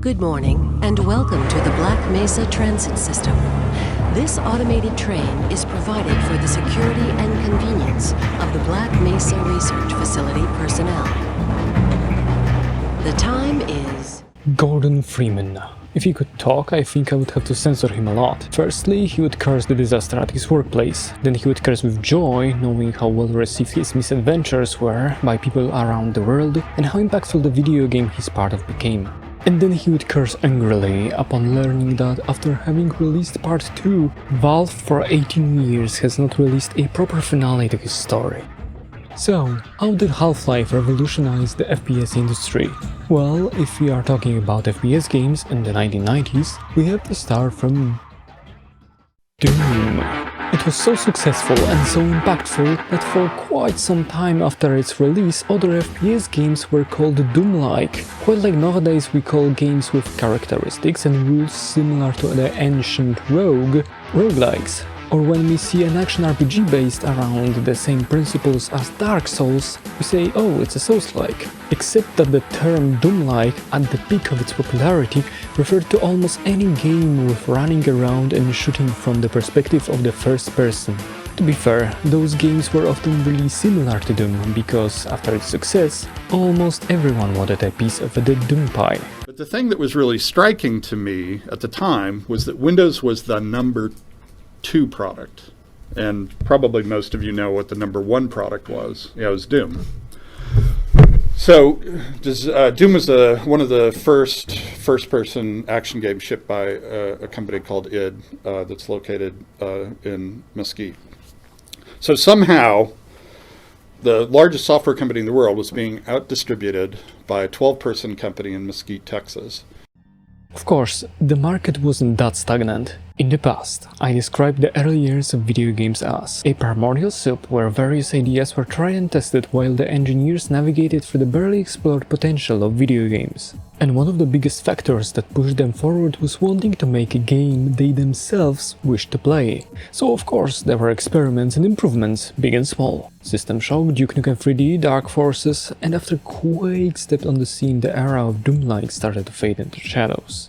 Good morning and welcome to the Black Mesa Transit System. This automated train is provided for the security and convenience of the Black Mesa Research Facility personnel. The time is... Gordon Freeman. If he could talk, I think I would have to censor him a lot. Firstly, he would curse the disaster at his workplace. Then he would curse with joy, knowing how well received his misadventures were by people around the world and how impactful the video game he's part of became. And then he would curse angrily upon learning that after having released Part 2, Valve for 18 years has not released a proper finale to his story. So, how did Half-Life revolutionize the FPS industry? Well, if we are talking about FPS games in the 1990s, we have to start from Doom. It was so successful and so impactful that for quite some time after its release, other FPS games were called Doomlike, quite like nowadays we call games with characteristics and rules similar to the ancient roguelikes. Or when we see an action RPG based around the same principles as Dark Souls, we say, oh, it's a Souls-like. Except that the term Doom-like, at the peak of its popularity, referred to almost any game with running around and shooting from the perspective of the first person. To be fair, those games were often really similar to Doom, because after its success, almost everyone wanted a piece of the Doom pie. But the thing that was really striking to me at the time was that Windows was the number 2 product, and probably most of you know what the number 1 product was. Yeah, it was Doom. So Doom was one of the first-person action games shipped by a company called id that's located in Mesquite. So somehow the largest software company in the world was being out-distributed by a 12-person company in Mesquite, Texas. Of course, the market wasn't that stagnant. In the past, I described the early years of video games as a primordial soup where various ideas were tried and tested while the engineers navigated through the barely explored potential of video games. And one of the biggest factors that pushed them forward was wanting to make a game they themselves wished to play. So of course there were experiments and improvements, big and small. System Shock, Duke Nukem 3D, Dark Forces, and after Quake stepped on the scene, the era of Doom-like started to fade into shadows.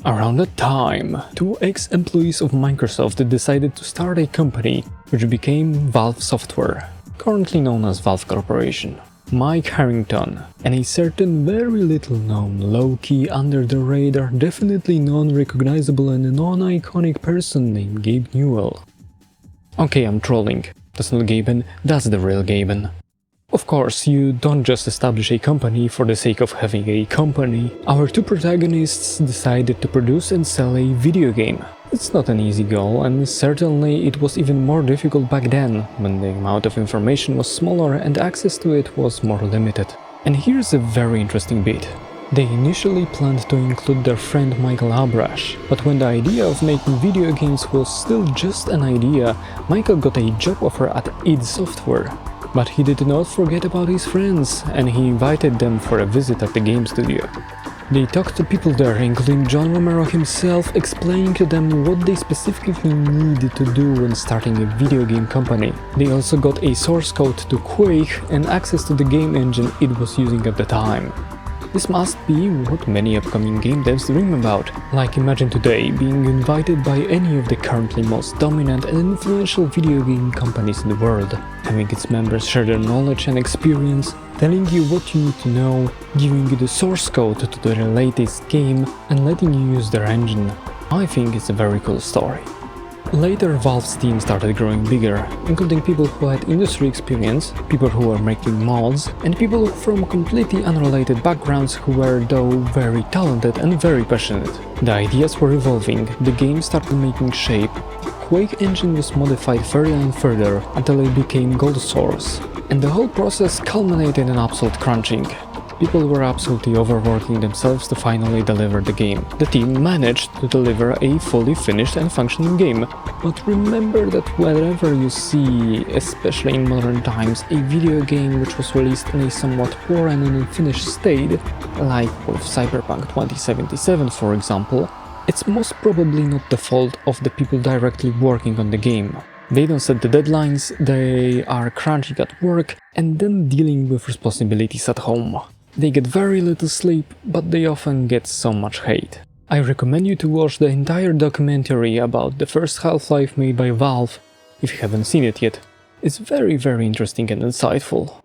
Around that time, 2 ex-employees of Microsoft decided to start a company which became Valve Software, currently known as Valve Corporation. Mike Harrington and a certain very little known, low-key, under-the-radar, definitely non-recognizable and non-iconic person named Gabe Newell. Okay, I'm trolling. That's not Gaben, that's the real Gaben. Of course, you don't just establish a company for the sake of having a company. Our 2 protagonists decided to produce and sell a video game. It's not an easy goal, and certainly it was even more difficult back then, when the amount of information was smaller and access to it was more limited. And here's a very interesting bit. They initially planned to include their friend Michael Abrash, but when the idea of making video games was still just an idea, Michael got a job offer at id Software. But he did not forget about his friends, and he invited them for a visit at the game studio. They talked to people there, including John Romero himself, explaining to them what they specifically needed to do when starting a video game company. They also got a source code to Quake and access to the game engine it was using at the time. This must be what many upcoming game devs dream about. Like, imagine today being invited by any of the currently most dominant and influential video game companies in the world, having its members share their knowledge and experience, telling you what you need to know, giving you the source code to the latest game, and letting you use their engine. I think it's a very cool story. Later, Valve's team started growing bigger, including people who had industry experience, people who were making mods, and people from completely unrelated backgrounds who were though very talented and very passionate. The ideas were evolving, the game started making shape, Quake engine was modified further and further until it became Gold Source, and the whole process culminated in absolute crunching. People were absolutely overworking themselves to finally deliver the game. The team managed to deliver a fully finished and functioning game. But remember that wherever you see, especially in modern times, a video game which was released in a somewhat poor and unfinished state, like with Cyberpunk 2077 for example, it's most probably not the fault of the people directly working on the game. They don't set the deadlines, they are crunching at work and then dealing with responsibilities at home. They get very little sleep, but they often get so much hate. I recommend you to watch the entire documentary about the first Half-Life made by Valve, if you haven't seen it yet. It's very interesting and insightful.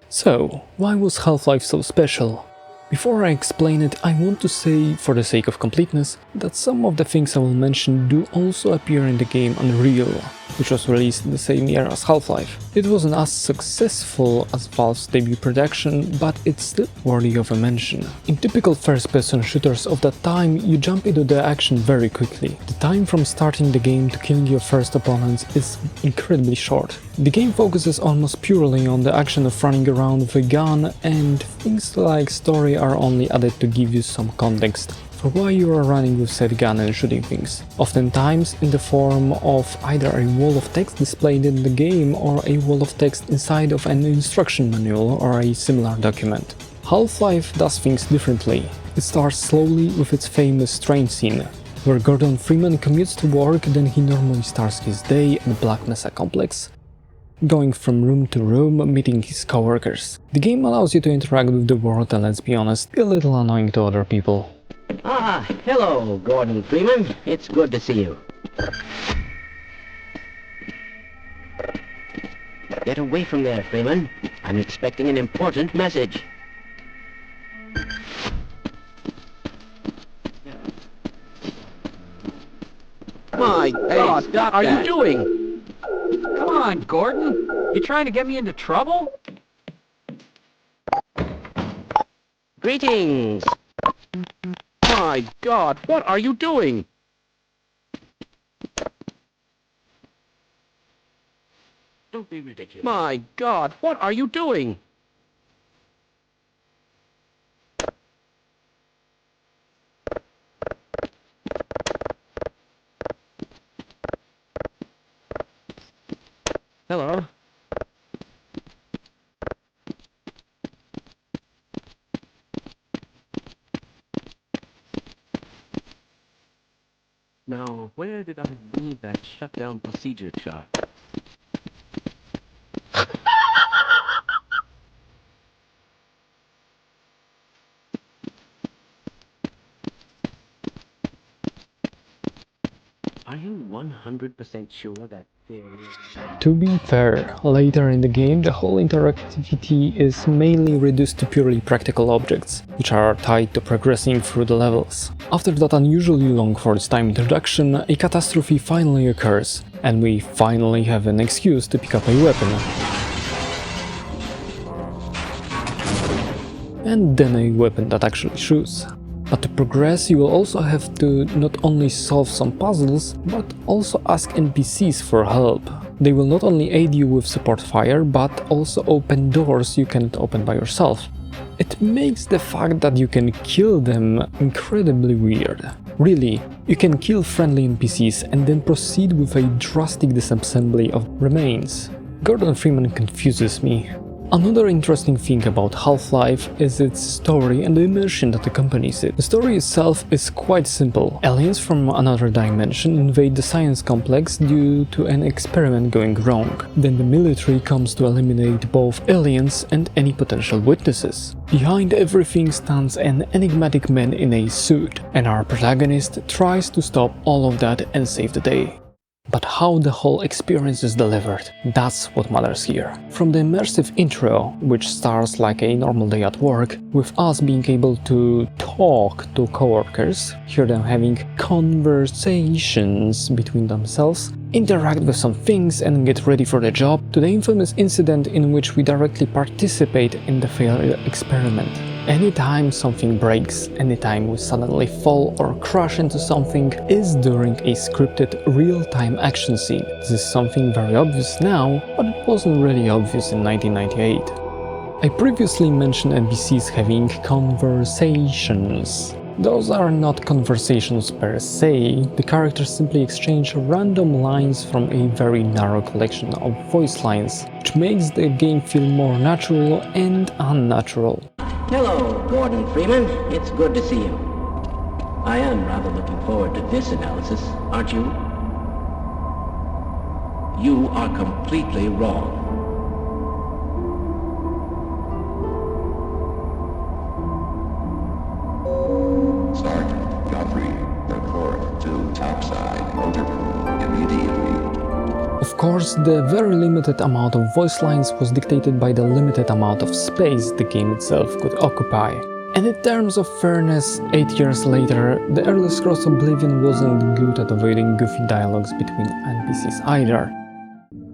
So, why was Half-Life so special? Before I explain it, I want to say, for the sake of completeness, that some of the things I will mention do also appear in the game Unreal, which was released in the same year as Half-Life. It wasn't as successful as Valve's debut production, but it's still worthy of a mention. In typical first-person shooters of that time, you jump into the action very quickly. The time from starting the game to killing your first opponents is incredibly short. The game focuses almost purely on the action of running around with a gun, and things like story are only added to give you some context for why you are running with said gun and shooting things, oftentimes in the form of either a wall of text displayed in the game or a wall of text inside of an instruction manual or a similar document. Half-Life does things differently. It starts slowly with its famous train scene, where Gordon Freeman commutes to work, then he normally starts his day at the Black Mesa complex, going from room to room, meeting his coworkers. The game allows you to interact with the world and, let's be honest, be a little annoying to other people. Ah, hello, Gordon Freeman. It's good to see you. Get away from there, Freeman. I'm expecting an important message. My God, what are you doing? Come on, Gordon. You trying to get me into trouble? Greetings. My God, what are you doing? Don't be ridiculous. My God, what are you doing? Hello. Now, where did I leave that shutdown procedure chart? Are you 100% sure that there is... To be fair, later in the game the whole interactivity is mainly reduced to purely practical objects, which are tied to progressing through the levels. After that unusually long first time introduction, a catastrophe finally occurs, and we finally have an excuse to pick up a weapon. And then a weapon that actually shoots. But to progress, you will also have to not only solve some puzzles, but also ask NPCs for help. They will not only aid you with support fire, but also open doors you cannot open by yourself. It makes the fact that you can kill them incredibly weird. Really, you can kill friendly NPCs and then proceed with a drastic disassembly of remains. Gordon Freeman confuses me. Another interesting thing about Half-Life is its story and the immersion that accompanies it. The story itself is quite simple. Aliens from another dimension invade the science complex due to an experiment going wrong. Then the military comes to eliminate both aliens and any potential witnesses. Behind everything stands an enigmatic man in a suit, and our protagonist tries to stop all of that and save the day. But how the whole experience is delivered, that's what matters here. From the immersive intro, which starts like a normal day at work, with us being able to talk to coworkers, hear them having conversations between themselves, interact with some things and get ready for the job, to the infamous incident in which we directly participate in the failed experiment. Anytime something breaks, anytime we suddenly fall or crash into something, is during a scripted real-time action scene. This is something very obvious now, but it wasn't really obvious in 1998. I previously mentioned NPCs having conversations. Those are not conversations per se, the characters simply exchange random lines from a very narrow collection of voice lines, which makes the game feel more natural and unnatural. Hello, Gordon Freeman. It's good to see you. I am rather looking forward to this analysis, aren't you? You are completely wrong. course, the very limited amount of voice lines was dictated by the limited amount of space the game itself could occupy. And in terms of fairness, 8 years later, The Elder Scrolls Oblivion wasn't good at avoiding goofy dialogues between NPCs either.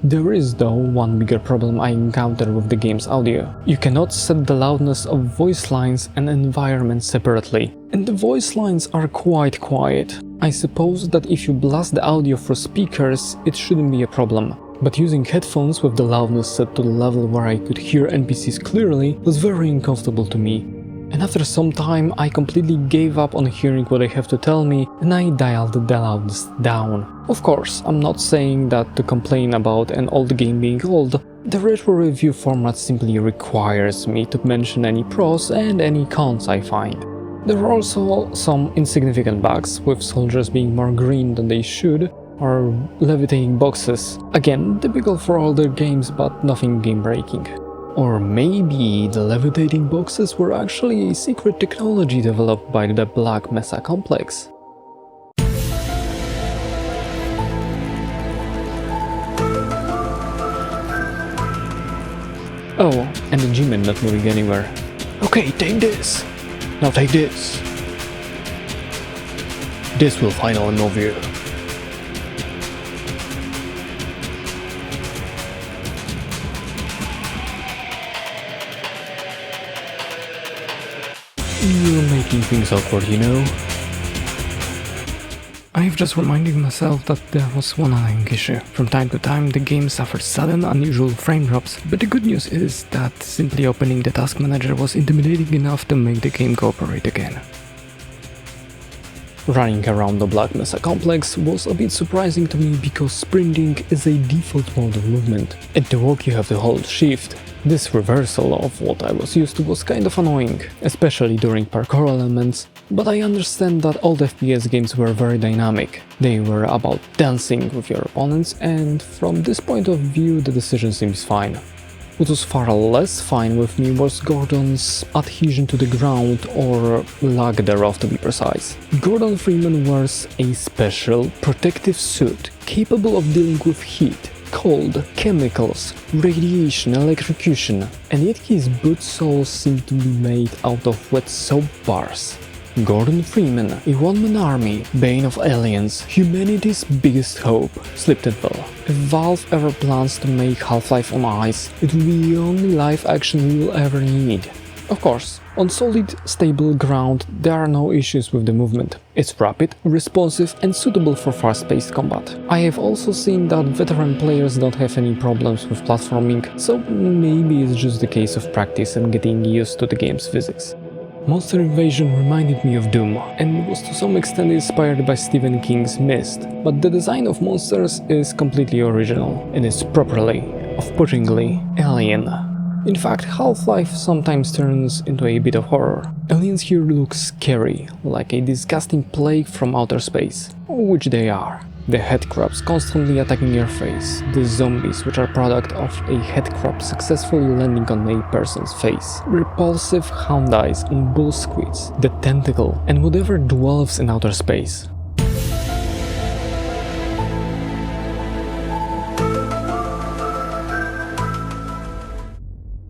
There is, though, one bigger problem I encounter with the game's audio. You cannot set the loudness of voice lines and environment separately, and the voice lines are quite quiet. I suppose that if you blast the audio through speakers, it shouldn't be a problem. But using headphones with the loudness set to the level where I could hear NPCs clearly was very uncomfortable to me. And after some time, I completely gave up on hearing what they have to tell me, and I dialed the loudness down. Of course, I'm not saying that to complain about an old game being old. The retro review format simply requires me to mention any pros and any cons I find. There are also some insignificant bugs, with soldiers being more green than they should, or levitating boxes. Again, typical for older games, but nothing game-breaking. Or maybe the levitating boxes were actually a secret technology developed by the Black Mesa complex. Oh, and the G-Man not moving anywhere. Okay, take this! Now take this! This will finally move you. You're making things awkward, you know? I've just reminded myself that there was one annoying issue. From time to time the game suffered sudden, unusual frame drops, but the good news is that simply opening the task manager was intimidating enough to make the game cooperate again. Running around the Black Mesa complex was a bit surprising to me because sprinting is a default mode of movement, and to walk you have to hold shift. This reversal of what I was used to was kind of annoying, especially during parkour elements, but I understand that old FPS games were very dynamic. They were about dancing with your opponents, and from this point of view the decision seems fine. What was far less fine with me was Gordon's adhesion to the ground, or lack thereof to be precise. Gordon Freeman wears a special protective suit capable of dealing with heat, cold, chemicals, radiation, electrocution, and yet his boot soles seem to be made out of wet soap bars. Gordon Freeman, a one-man army, bane of aliens, humanity's biggest hope, slipped and fell. If Valve ever plans to make Half-Life on ice, it will be the only live action we will ever need. Of course, on solid, stable ground there are no issues with the movement. It's rapid, responsive and suitable for fast-paced combat. I have also seen that veteran players don't have any problems with platforming, so maybe it's just a case of practice and getting used to the game's physics. Monster Invasion reminded me of Doom, and was to some extent inspired by Stephen King's Myst, but the design of monsters is completely original, and is properly, off-puttingly, alien. In fact, Half-Life sometimes turns into a bit of horror. Aliens here look scary, like a disgusting plague from outer space, which they are. The headcrabs constantly attacking your face, the zombies which are product of a headcrab successfully landing on a person's face, repulsive hound eyes on bull squids, the tentacle, and whatever dwells in outer space.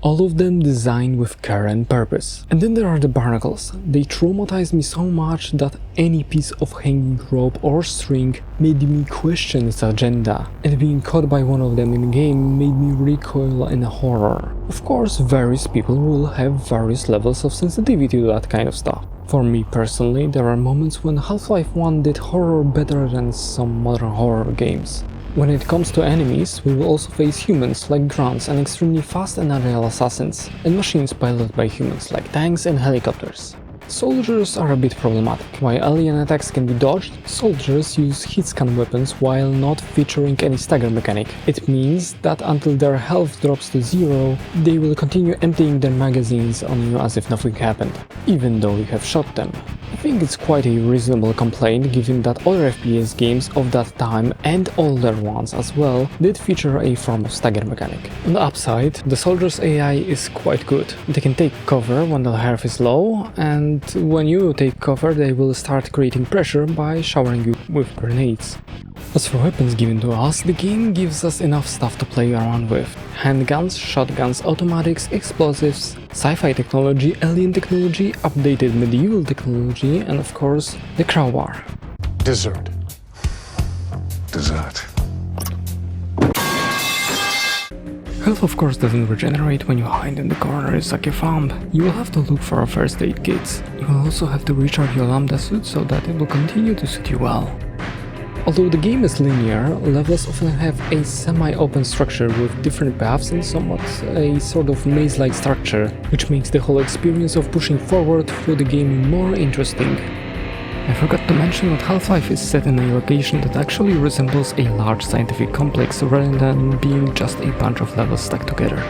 All of them designed with care and purpose. And then there are the barnacles. They traumatized me so much that any piece of hanging rope or string made me question its agenda, and being caught by one of them in-game made me recoil in horror. Of course, various people will have various levels of sensitivity to that kind of stuff. For me personally, there are moments when Half-Life 1 did horror better than some modern horror games. When it comes to enemies, we will also face humans like grunts and extremely fast and agile assassins, and machines piloted by humans like tanks and helicopters. Soldiers are a bit problematic. While alien attacks can be dodged, soldiers use hit-scan weapons while not featuring any stagger mechanic. It means that until their health drops to zero, they will continue emptying their magazines on you as if nothing happened, even though you have shot them. I think it's quite a reasonable complaint given that other FPS games of that time, and older ones as well, did feature a form of stagger mechanic. On the upside, the soldiers' AI is quite good. They can take cover when the health is low, and when you take cover they will start creating pressure by showering you with grenades. As for weapons given to us, the game gives us enough stuff to play around with. Handguns, shotguns, automatics, explosives, sci-fi technology, alien technology, updated medieval technology, and of course, the crowbar. Dessert. Dessert. Health of course doesn't regenerate when you hide in the corner and suck your thumb. You will have to look for a first aid kit. You will also have to recharge your lambda suit so that it will continue to suit you well. Although the game is linear, levels often have a semi-open structure with different paths and somewhat a sort of maze-like structure, which makes the whole experience of pushing forward through the game more interesting. I forgot to mention that Half-Life is set in a location that actually resembles a large scientific complex rather than being just a bunch of levels stuck together.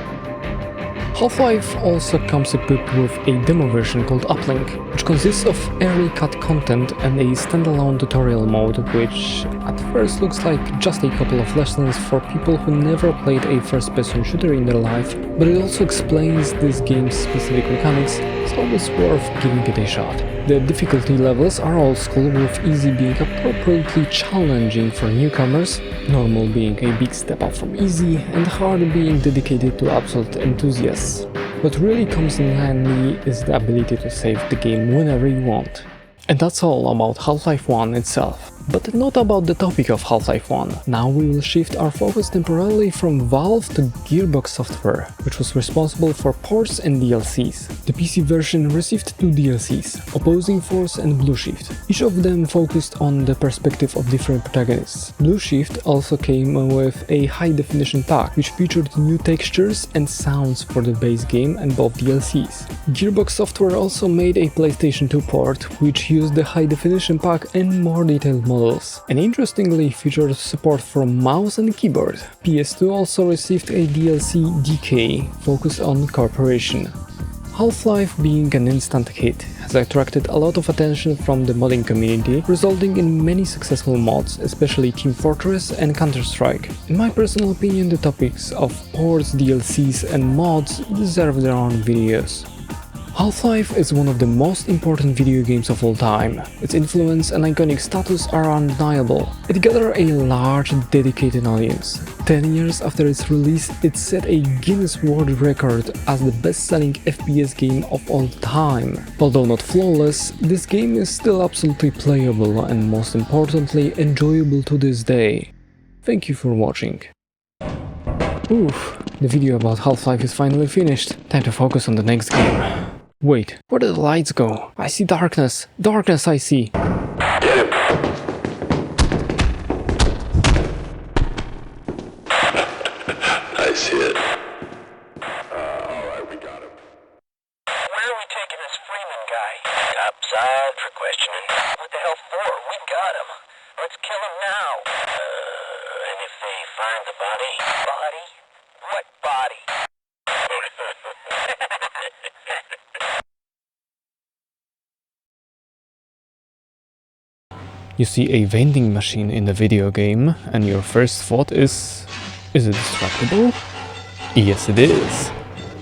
Half-Life also comes equipped with a demo version called Uplink, which consists of early cut content and a standalone tutorial mode, which at first looks like just a couple of lessons for people who never played a first-person shooter in their life, but it also explains this game's specific mechanics, so it's worth giving it a shot. The difficulty levels are old school, with easy being appropriately challenging for newcomers, normal being a big step up from easy, and hard being dedicated to absolute enthusiasts. What really comes in handy is the ability to save the game whenever you want. And that's all about Half-Life 1 itself. But not about the topic of Half-Life 1. Now we will shift our focus temporarily from Valve to Gearbox Software, which was responsible for ports and DLCs. The PC version received 2 DLCs, Opposing Force and Blue Shift. Each of them focused on the perspective of different protagonists. Blue Shift also came with a high-definition pack, which featured new textures and sounds for the base game and both DLCs. Gearbox Software also made a PlayStation 2 port, which used the high-definition pack and more detailed models, and interestingly featured support for mouse and keyboard. PS2 also received a DLC DK, focused on cooperation. Half-Life, being an instant hit, has attracted a lot of attention from the modding community, resulting in many successful mods, especially Team Fortress and Counter-Strike. In my personal opinion, the topics of ports, DLCs and mods deserve their own videos. Half-Life is one of the most important video games of all time. Its influence and iconic status are undeniable. It gathered a large, dedicated audience. 10 years after its release, it set a Guinness World Record as the best-selling FPS game of all time. Although not flawless, this game is still absolutely playable and most importantly enjoyable to this day. Thank you for watching. Oof, the video about Half-Life is finally finished. Time to focus on the next game. Wait, where did the lights go? I see darkness. Darkness I see. Get him! I see it. Alright, we got him. Where are we taking this Freeman guy? Topside for questioning. What the hell for? We got him. Let's kill him now. And if they find the body? Body? What body? You see a vending machine in the video game, and your first thought is it destructible? Yes, it is.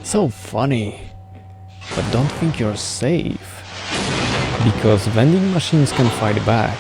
So funny. But don't think you're safe. Because vending machines can fight back.